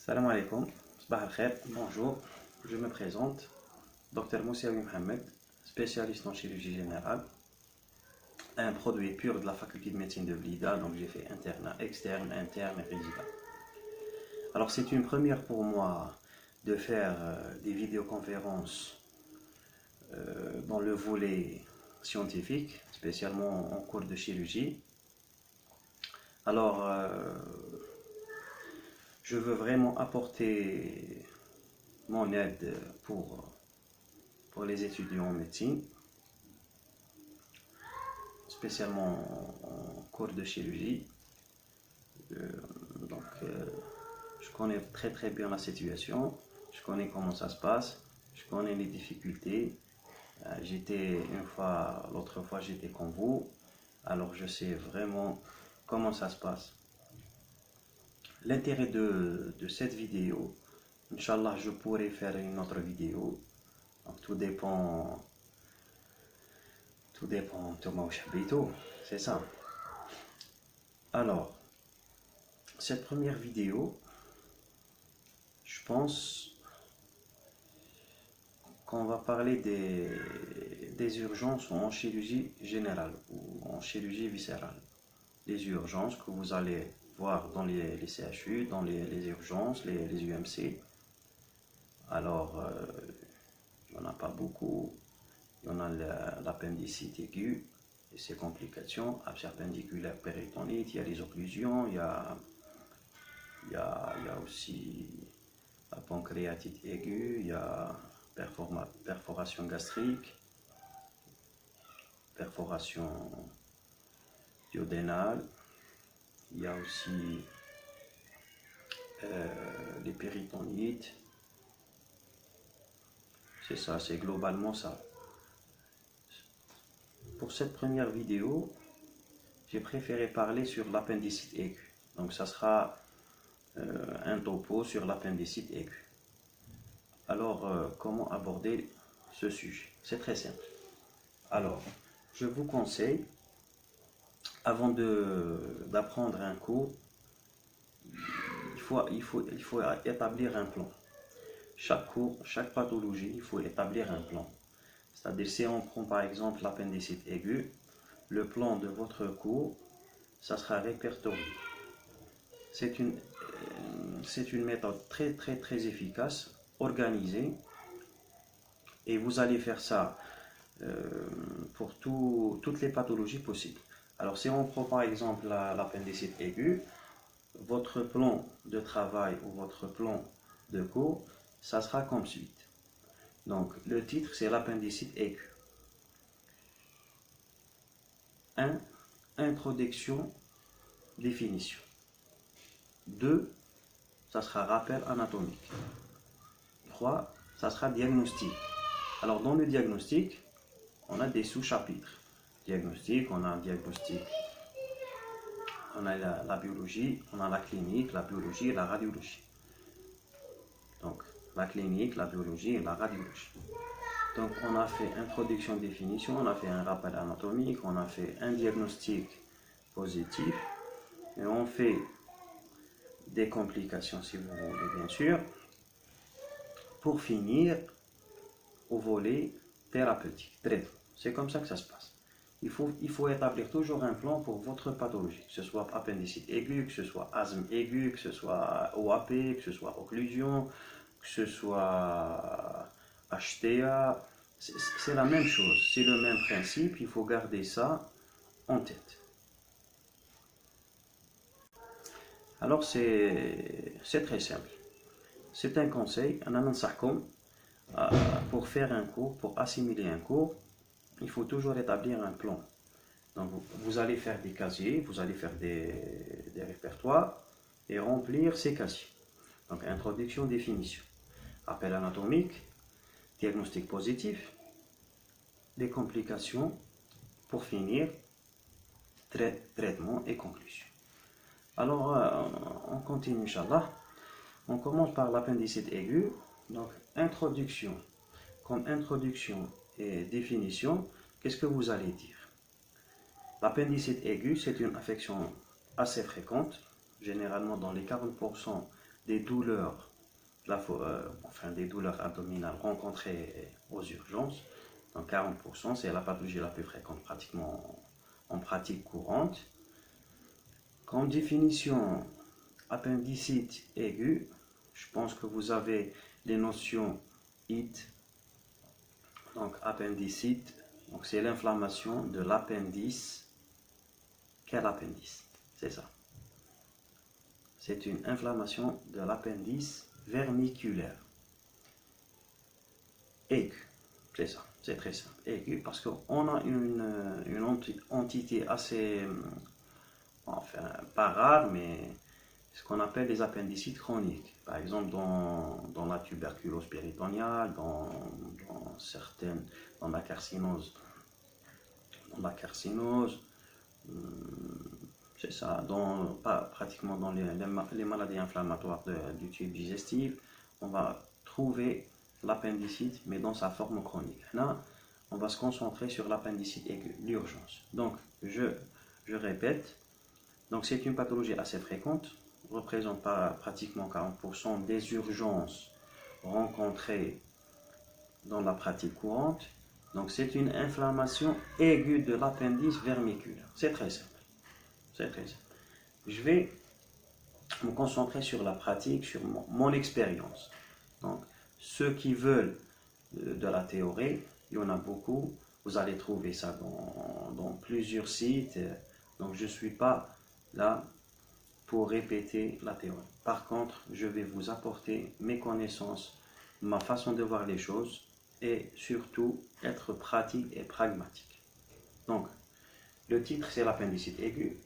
Salam alaikum, Sabah al-Khair, bonjour, je me présente, Dr Moussaoui Mohamed, spécialiste en chirurgie générale, un produit pur de la faculté de médecine de Blida, donc j'ai fait internat, externe, interne et résident. Alors c'est une première pour moi de faire des vidéoconférences dans le volet scientifique, spécialement en cours de chirurgie. Alors, je veux vraiment apporter mon aide pour les étudiants en médecine, spécialement en cours de chirurgie. Je connais très bien la situation, je connais comment ça se passe, je connais les difficultés. L'autre fois j'étais comme vous, alors je sais vraiment comment ça se passe. L'intérêt de cette vidéo, Inch'Allah, je pourrais faire une autre vidéo. Donc, tout dépend de moi, c'est ça. Alors, cette première vidéo, je pense qu'on va parler des urgences en chirurgie générale ou en chirurgie viscérale. Les urgences que vous allez voir dans les CHU, dans les urgences, les UMC. Alors, il n'y en a pas beaucoup. Il y en a l'appendicite aiguë et ses complications, abcès appendiculaire péritonite, il y a les occlusions, il y a aussi la pancréatite aiguë, il y a perforation gastrique, perforation duodénale, il y a aussi les péritonites. C'est ça, c'est globalement ça. Pour cette première vidéo, j'ai préféré parler sur l'appendicite aiguë. Donc ça sera un topo sur l'appendicite aiguë. Alors, comment aborder ce sujet? C'est très simple. Alors, je vous conseille, avant d'apprendre un cours, il faut établir un plan. Chaque cours, chaque pathologie, il faut établir un plan. C'est-à-dire, si on prend par exemple l'appendicite aiguë, le plan de votre cours, ça sera répertorié. C'est une méthode très efficace, organisée, et vous allez faire ça pour toutes les pathologies possibles. Alors, si on prend par exemple l'appendicite aiguë, votre plan de travail ou votre plan de cours, ça sera comme suit. Donc, le titre, c'est l'appendicite aiguë. 1. Introduction, définition. 2. Ça sera rappel anatomique. 3. Ça sera diagnostic. Alors, dans le diagnostic, on a des sous-chapitres. Diagnostic, on a un diagnostic. On a la biologie, on a la clinique, la biologie et la radiologie. Donc, la clinique, la biologie et la radiologie. Donc, on a fait introduction, définition, on a fait un rappel anatomique, on a fait un diagnostic positif, et on fait des complications, si vous voulez, bien sûr, pour finir au volet thérapeutique, traitement. C'est comme ça que ça se passe. Il faut établir toujours un plan pour votre pathologie, que ce soit appendicite aiguë, que ce soit asthme aigu, que ce soit OAP, que ce soit occlusion, que ce soit HTA, c'est la même chose, c'est le même principe, il faut garder ça en tête. Alors c'est très simple, c'est un conseil, pour faire un cours, pour assimiler un cours, il faut toujours établir un plan. Donc vous allez faire des casiers, vous allez faire des répertoires et remplir ces casiers. Donc introduction, définition, rappel anatomique, diagnostic positif, des complications, pour finir, traitement et conclusion. Alors on continue, Inch'Allah. On commence par l'appendicite aiguë. Donc introduction, comme introduction et définition, qu'est-ce que vous allez dire? L'appendicite aiguë, c'est une affection assez fréquente, généralement dans les 40% des douleurs, des douleurs abdominales rencontrées aux urgences. Donc 40%, c'est la pathologie la plus fréquente pratiquement en pratique courante. Comme définition, appendicite aiguë, je pense que vous avez les notions IT. Donc appendicite, donc c'est l'inflammation de l'appendice. Quel appendice? C'est ça. C'est une inflammation de l'appendice vermiculaire. Aiguë, c'est ça, c'est très simple. Aiguë parce qu'on a une entité assez, pas rare, mais ce qu'on appelle les appendicites chroniques. Par exemple, dans la tuberculose péritoniale, dans la carcinose. C'est ça, pratiquement dans les maladies inflammatoires du tube digestif, on va trouver l'appendicite, mais dans sa forme chronique. Là, on va se concentrer sur l'appendicite aiguë, l'urgence. Donc, je répète, donc c'est une pathologie assez fréquente, représente pratiquement 40% des urgences rencontrées dans la pratique courante. Donc, c'est une inflammation aiguë de l'appendice vermiculaire. C'est très simple. C'est très simple. Je vais me concentrer sur la pratique, sur mon expérience. Donc, ceux qui veulent de la théorie, il y en a beaucoup. Vous allez trouver ça dans plusieurs sites. Donc, je ne suis pas là pour répéter la théorie. Par contre, je vais vous apporter mes connaissances, ma façon de voir les choses et surtout être pratique et pragmatique. Donc, le titre, c'est l'appendicite aiguë.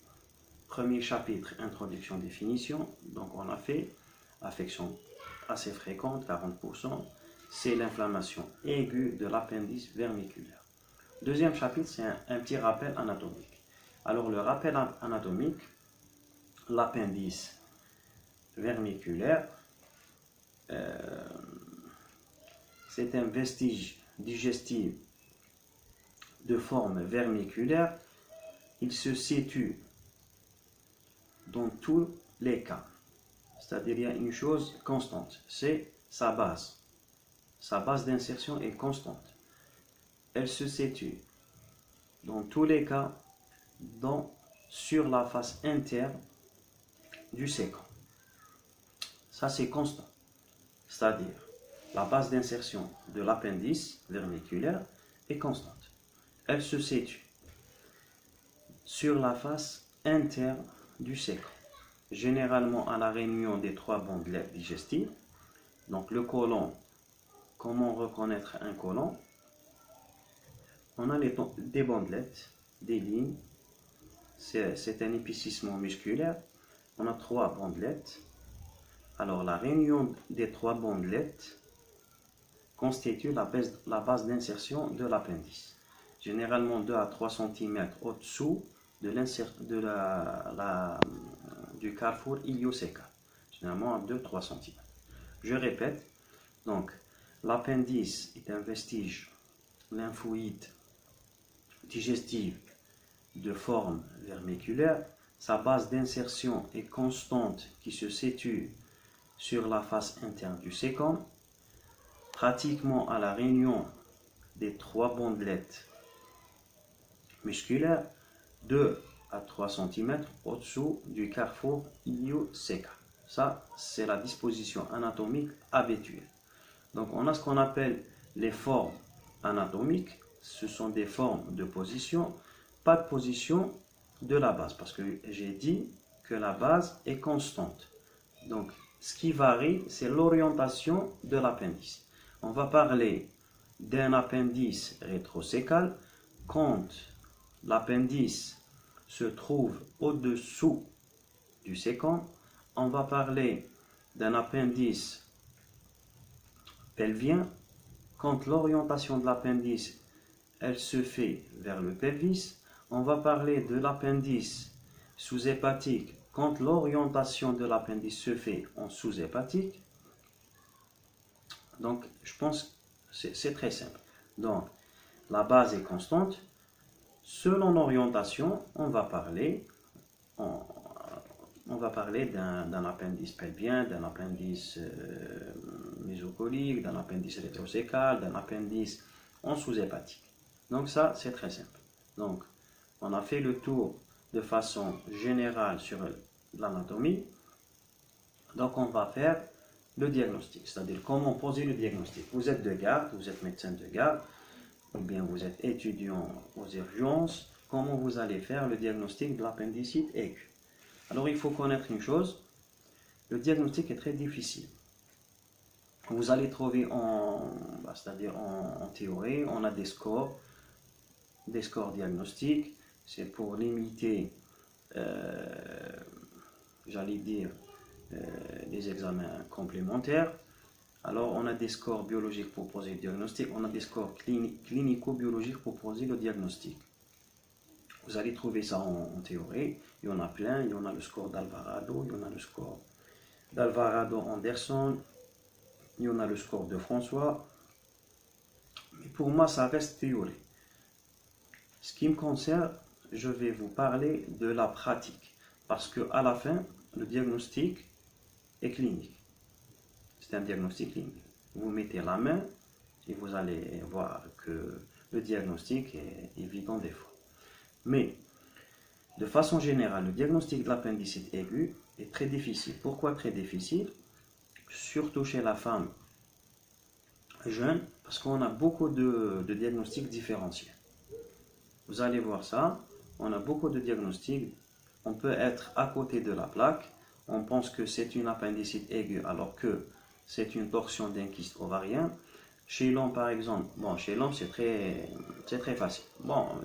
Premier chapitre, introduction, définition. Donc, on a fait affection assez fréquente, 40%. C'est l'inflammation aiguë de l'appendice vermiculaire. Deuxième chapitre, c'est un petit rappel anatomique. Alors, le rappel anatomique, l'appendice vermiculaire, c'est un vestige digestif de forme vermiculaire. Il se situe dans tous les cas. C'est-à-dire, il y a une chose constante, c'est sa base. Sa base d'insertion est constante. Elle se situe dans tous les cas sur la face interne du séquent. Ça, c'est constant. C'est-à-dire, la base d'insertion de l'appendice vermiculaire est constante. Elle se situe sur la face interne du séquent, généralement à la réunion des trois bandelettes digestives. Donc le côlon, comment reconnaître un côlon? On a des bandelettes, des lignes, c'est un épaississement musculaire. On a trois bandelettes. Alors la réunion des trois bandelettes constitue la base d'insertion de l'appendice, généralement 2 à 3 cm au-dessous du carrefour iliosécal, généralement à 2-3 cm. Je répète, donc l'appendice est un vestige lymphoïde digestif de forme vermiculaire. Sa base d'insertion est constante qui se situe sur la face interne du séquent, pratiquement à la réunion des trois bandelettes musculaires, 2 à 3 cm au-dessous du carrefour iliosécal. Ça, c'est la disposition anatomique habituelle. Donc, on a ce qu'on appelle les formes anatomiques. Ce sont des formes de position, pas de position de la base, parce que j'ai dit que la base est constante. Donc, ce qui varie, c'est l'orientation de l'appendice. On va parler d'un appendice rétrosécal quand l'appendice se trouve au-dessous du séquent. On va parler d'un appendice pelvien quand l'orientation de l'appendice elle se fait vers le pelvis. On va parler de l'appendice sous-hépatique quand l'orientation de l'appendice se fait en sous-hépatique. Donc, je pense que c'est très simple. Donc, la base est constante. Selon l'orientation, on va parler on va parler d'un appendice pelvien, d'un appendice mésocolique, d'un appendice rétrocécal, d'un appendice en sous-hépatique. Donc ça, c'est très simple. Donc, on a fait le tour de façon générale sur l'anatomie. Donc, on va faire le diagnostic, c'est-à-dire comment poser le diagnostic. Vous êtes de garde, vous êtes médecin de garde, ou bien vous êtes étudiant aux urgences. Comment vous allez faire le diagnostic de l'appendicite aiguë? Alors, il faut connaître une chose, le diagnostic est très difficile. Vous allez trouver c'est-à-dire en théorie, on a des scores diagnostiques, c'est pour limiter, j'allais dire, les examens complémentaires. Alors, on a des scores biologiques pour poser le diagnostic, on a des scores clinico-biologiques pour poser le diagnostic. Vous allez trouver ça en théorie, il y en a plein, il y en a le score d'Alvarado, il y en a le score d'Alvarado-Anderson, il y en a le score de François. Mais pour moi, ça reste théorie. Ce qui me concerne, je vais vous parler de la pratique, parce qu'à la fin, le diagnostic est clinique. C'est un diagnostic clinique. Vous mettez la main et vous allez voir que le diagnostic est évident des fois. Mais, de façon générale, le diagnostic de l'appendicite aiguë est très difficile. Pourquoi très difficile? Surtout chez la femme jeune, parce qu'on a beaucoup de diagnostics différentiels. Vous allez voir ça, on a beaucoup de diagnostics. On peut être à côté de la plaque, on pense que c'est une appendicite aiguë alors que c'est une torsion d'un kyste ovarien. Chez l'homme, par exemple, chez l'homme, c'est très facile.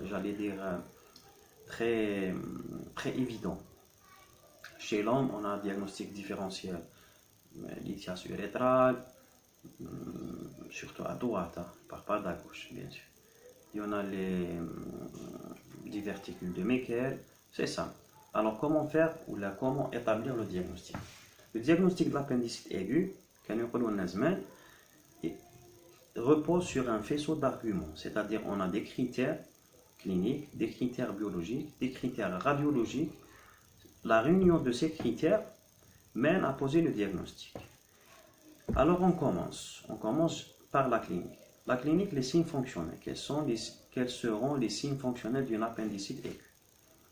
J'allais dire très évident. Chez l'homme, on a un diagnostic différentiel. Lithias urétrale, surtout à droite, pas à gauche, bien sûr. Il y en a les diverticules de Meckel, c'est ça. Alors, comment faire ou comment établir le diagnostic? Le diagnostic de l'appendicite aiguë, repose sur un faisceau d'arguments, c'est-à-dire on a des critères cliniques, des critères biologiques, des critères radiologiques. La réunion de ces critères mène à poser le diagnostic. Alors on commence par la clinique. La clinique, les signes fonctionnels. Quels seront les signes fonctionnels d'une appendicite aiguë?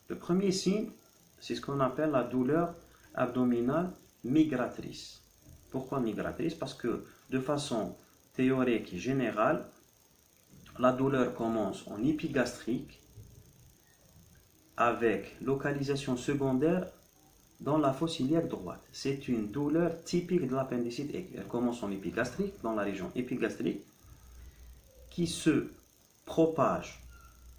Le premier signe, c'est ce qu'on appelle la douleur abdominale migratrice. Pourquoi migratrice? Parce que de façon théorique et générale, la douleur commence en épigastrique avec localisation secondaire dans la fosse iliaque droite. C'est une douleur typique de l'appendicite aiguë. Elle commence en épigastrique, dans la région épigastrique, qui se propage,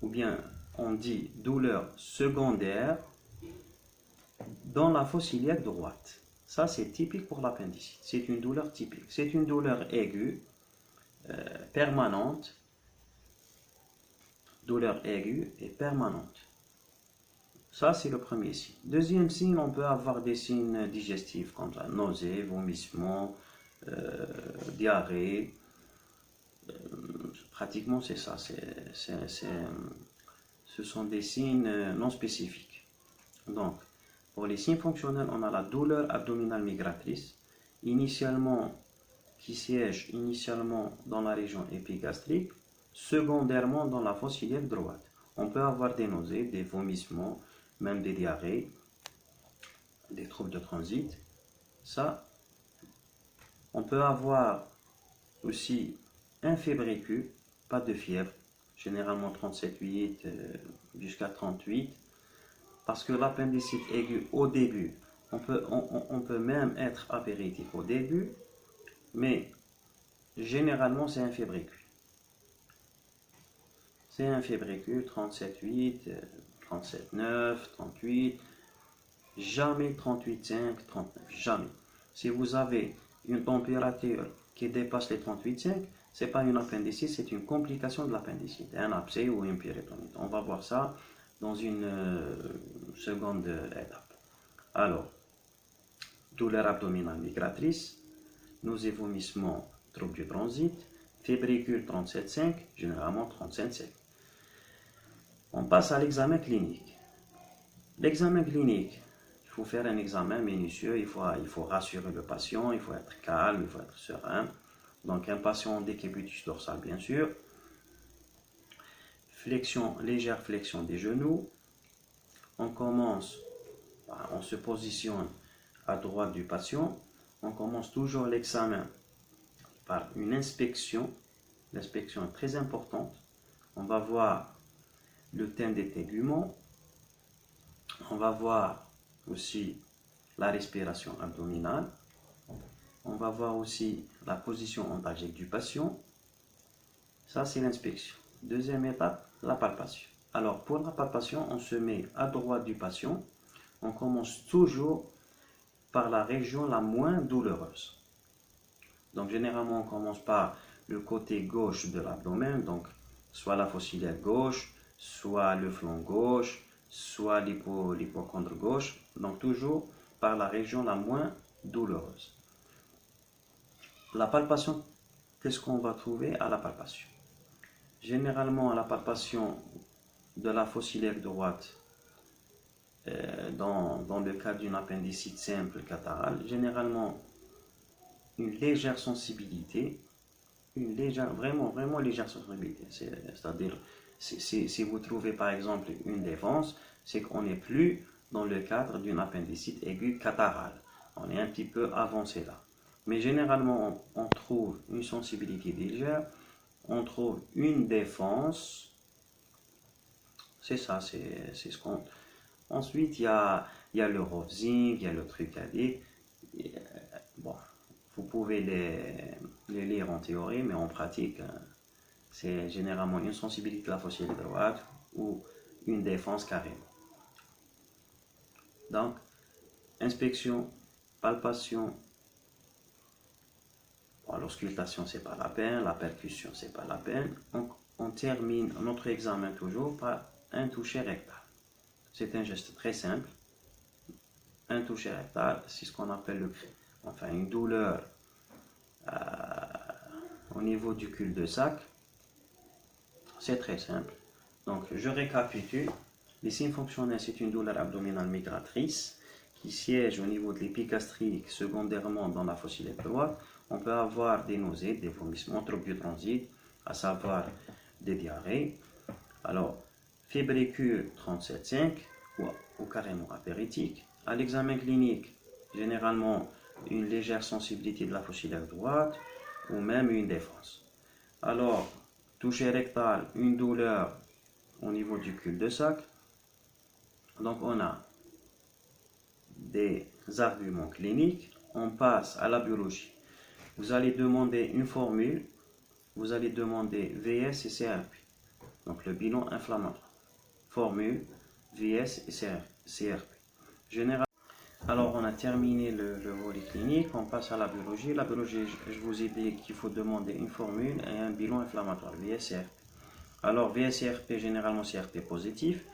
ou bien on dit douleur secondaire, dans la fosse iliaque droite. Ça, c'est typique pour l'appendicite. C'est une douleur typique. C'est une douleur aiguë, permanente. Douleur aiguë et permanente. Ça, c'est le premier signe. Deuxième signe, on peut avoir des signes digestifs comme la nausée, vomissement, diarrhée. Pratiquement, c'est ça. Ce sont des signes non spécifiques. Donc, pour les signes fonctionnels, on a la douleur abdominale migratrice, qui siège initialement dans la région épigastrique, secondairement dans la fosse iliaque droite. On peut avoir des nausées, des vomissements, même des diarrhées, des troubles de transit. Ça, on peut avoir aussi un fébricule, pas de fièvre, généralement 37,8 jusqu'à 38, parce que l'appendicite aiguë au début, on peut même être apéritif au début, mais généralement c'est un fébricule. C'est un fébricule 37,8, 37,9, 38, jamais 38,5, 39, jamais. Si vous avez une température qui dépasse les 38,5, ce n'est pas une appendicite, c'est une complication de l'appendicite, un abcès ou une péritonite. On va voir ça dans une seconde étape. Alors, douleur abdominale migratrice, nausées, vomissements, troubles du transit, fébricule 37,5, généralement 37,5. On passe à l'examen clinique. L'examen clinique, il faut faire un examen minutieux, il faut rassurer le patient, il faut être calme, il faut être serein. Donc un patient décubitus dorsal bien sûr. Flexion, légère flexion des genoux. On commence, on se positionne à droite du patient. On commence toujours l'examen par une inspection. L'inspection est très importante. On va voir le thème des téguments. On va voir aussi la respiration abdominale. On va voir aussi la position antalgique du patient. Ça, c'est l'inspection. Deuxième étape, la palpation. Alors, pour la palpation, on se met à droite du patient. On commence toujours par la région la moins douloureuse. Donc, généralement, on commence par le côté gauche de l'abdomen, donc soit la fosse iliaque gauche, soit le flanc gauche, soit l'hypochondre gauche. Donc, toujours par la région la moins douloureuse. La palpation, qu'est-ce qu'on va trouver à la palpation? Généralement, à la palpation de la fosse iliaque droite, dans le cas d'une appendicite simple catarrhale, généralement une légère sensibilité, vraiment légère sensibilité. C'est-à-dire, si vous trouvez par exemple une défense, c'est qu'on n'est plus dans le cadre d'une appendicite aiguë catarrhale. On est un petit peu avancé là. Mais généralement, on trouve une sensibilité légère, on trouve une défense. C'est ça, c'est ce qu'on... Ensuite, il y a le Rovsing, il y a le Trucadic. Bon, vous pouvez les lire en théorie, mais en pratique, c'est généralement une sensibilité de la fosse iliaque droite ou une défense carrément. Donc, inspection, palpation, l'auscultation, c'est pas la peine, la percussion, c'est pas la peine. On termine notre examen toujours par un toucher rectal. C'est un geste très simple. Un toucher rectal, c'est ce qu'on appelle une douleur au niveau du cul-de-sac. C'est très simple. Donc, je récapitule. Les signes fonctionnels, c'est une douleur abdominale migratrice qui siège au niveau de l'épigastrique, secondairement dans la fosse iliaque droite. On peut avoir des nausées, des vomissements, troubles du transit, à savoir des diarrhées. Alors, fébrécure 37,5 ou carrément apéritique. À l'examen clinique, généralement une légère sensibilité de la fosse iliaque droite ou même une défense. Alors, toucher rectal, une douleur au niveau du cul-de-sac. Donc, on a des arguments cliniques. On passe à la biologie. Vous allez demander une formule. Vous allez demander VS et CRP. Donc, le bilan inflammatoire. Formule, VS et CRP. Généralement, alors, on a terminé le volet clinique. On passe à la biologie. La biologie, je vous ai dit qu'il faut demander une formule et un bilan inflammatoire, VS-CRP. Alors, VS-CRP, généralement CRP positif.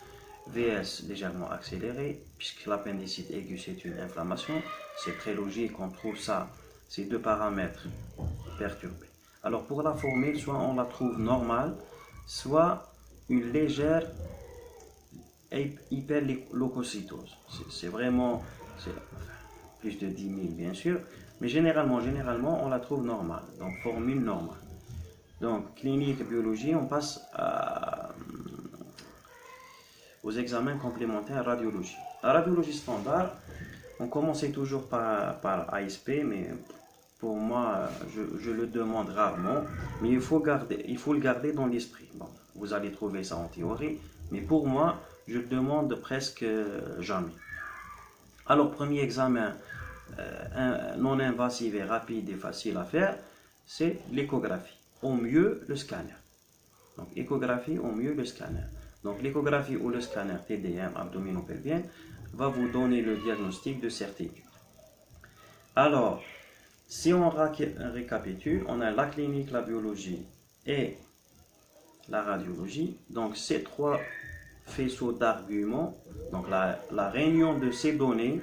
VS légèrement accéléré, puisque l'appendicite aiguë c'est une inflammation. C'est très logique, on trouve ça, ces deux paramètres perturbés. Alors pour la formule, soit on la trouve normale, soit une légère hyperleucocytose. C'est vraiment plus de 10 000 bien sûr, mais généralement on la trouve normale, donc formule normale. Donc clinique biologie, on passe aux examens complémentaires radiologie. La radiologie standard, on commençait toujours par ASP, mais pour moi, je le demande rarement, mais il faut le garder dans l'esprit. Bon, vous allez trouver ça en théorie, mais pour moi, je le demande presque jamais. Alors, premier examen non invasif et rapide et facile à faire, c'est l'échographie. Au mieux, le scanner. Donc, échographie, au mieux, le scanner. Donc, l'échographie ou le scanner TDM abdominopelvien va vous donner le diagnostic de certitude. Alors, si on récapitule, on a la clinique, la biologie et la radiologie. Donc, ces trois faisceaux d'arguments, donc la réunion de ces données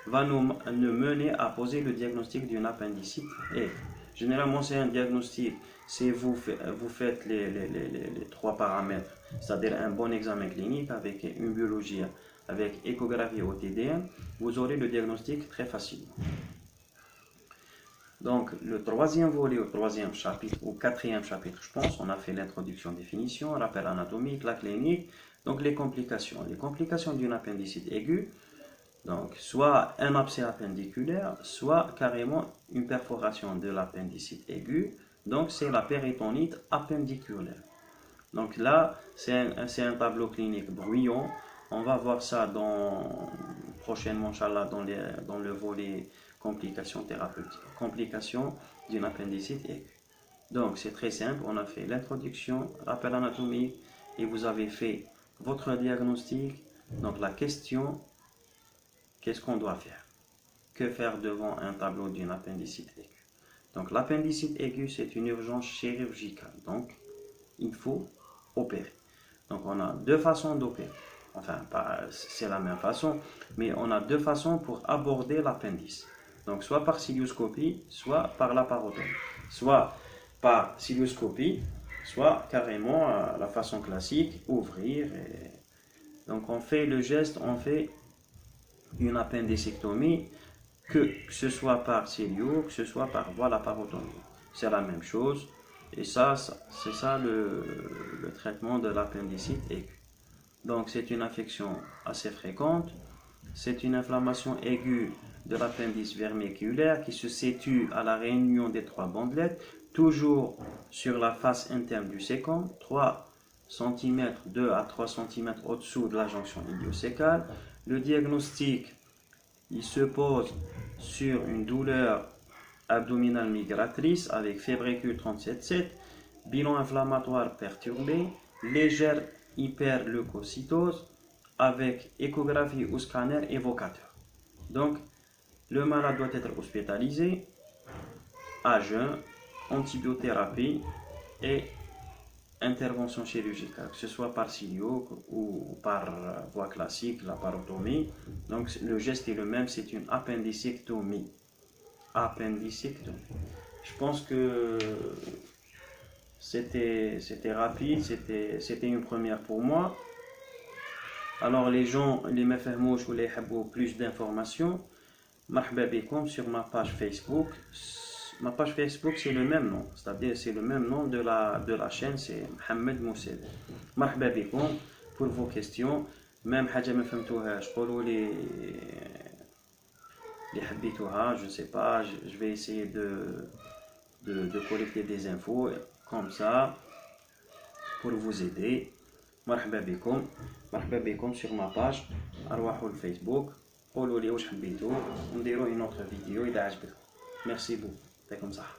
va nous mener à poser le diagnostic d'une appendicite. Et généralement, c'est un diagnostic, si vous faites les trois paramètres, c'est-à-dire un bon examen clinique avec une biologie avec échographie au TDM, vous aurez le diagnostic très facilement. Donc, le troisième volet, au troisième chapitre, ou quatrième chapitre, je pense, on a fait l'introduction, définition, rappel anatomique, la clinique, donc les complications. Les complications d'une appendicite aiguë, donc soit un abcès appendiculaire, soit carrément une perforation de l'appendicite aiguë, donc c'est la péritonite appendiculaire. Donc là, c'est un tableau clinique bruyant. On va voir ça prochainement, Inch'Allah, dans le volet complications thérapeutiques, complications d'une appendicite aiguë. Donc c'est très simple, on a fait l'introduction, rappel anatomique, et vous avez fait votre diagnostic. Donc la question, qu'est-ce qu'on doit faire? Que faire devant un tableau d'une appendicite aiguë? Donc l'appendicite aiguë, c'est une urgence chirurgicale, donc il faut opérer. Donc on a deux façons d'opérer. Enfin, c'est la même façon, mais on a deux façons pour aborder l'appendice. Donc soit par cilioscopie, soit par laparotomie. Soit par cilioscopie, soit carrément la façon classique, ouvrir. Donc on fait le geste, on fait une appendicectomie, que ce soit par cilio, que ce soit par voie laparotomie. C'est la même chose. Et ça, c'est ça le traitement de l'appendicite aiguë. Donc c'est une infection assez fréquente. C'est une inflammation aiguë de l'appendice vermiculaire qui se situe à la réunion des trois bandelettes, toujours sur la face interne du sécom, 3 cm, 2 à 3 cm au-dessous de la jonction iliocécale. Le diagnostic, il se pose sur une douleur abdominale migratrice avec fébrécule 37,7, bilan inflammatoire perturbé, légère hyperleucocytose avec échographie ou scanner évocateur. Donc, le malade doit être hospitalisé à jeun, antibiothérapie et intervention chirurgicale, que ce soit par cilio ou par voie classique, laparotomie. Donc, le geste est le même, c'est une appendicectomie. Appendicectomie. Je pense que c'était rapide, c'était une première pour moi. Alors les gens, les mafahmouch ou les habou plus d'informations, marhaba bikoum sur ma page Facebook. Ma page Facebook c'est le même nom, c'est-à-dire c'est le même nom de la chaîne, c'est Mohamed Moussaid. Marhaba bikoum pour vos questions. Même حاجة ما فهمتوهاش قولوا لي اللي حبيتوها, je sais pas, je vais essayer de collecter des infos comme ça pour vous aider. مرحبا بكم sur ma page أرواحوا الفيسبوك, قولوا لي واش حبيتو ونديروا une autre vidéo إذا عجبتكم. Merci beaucoup, يعطيكم صحة.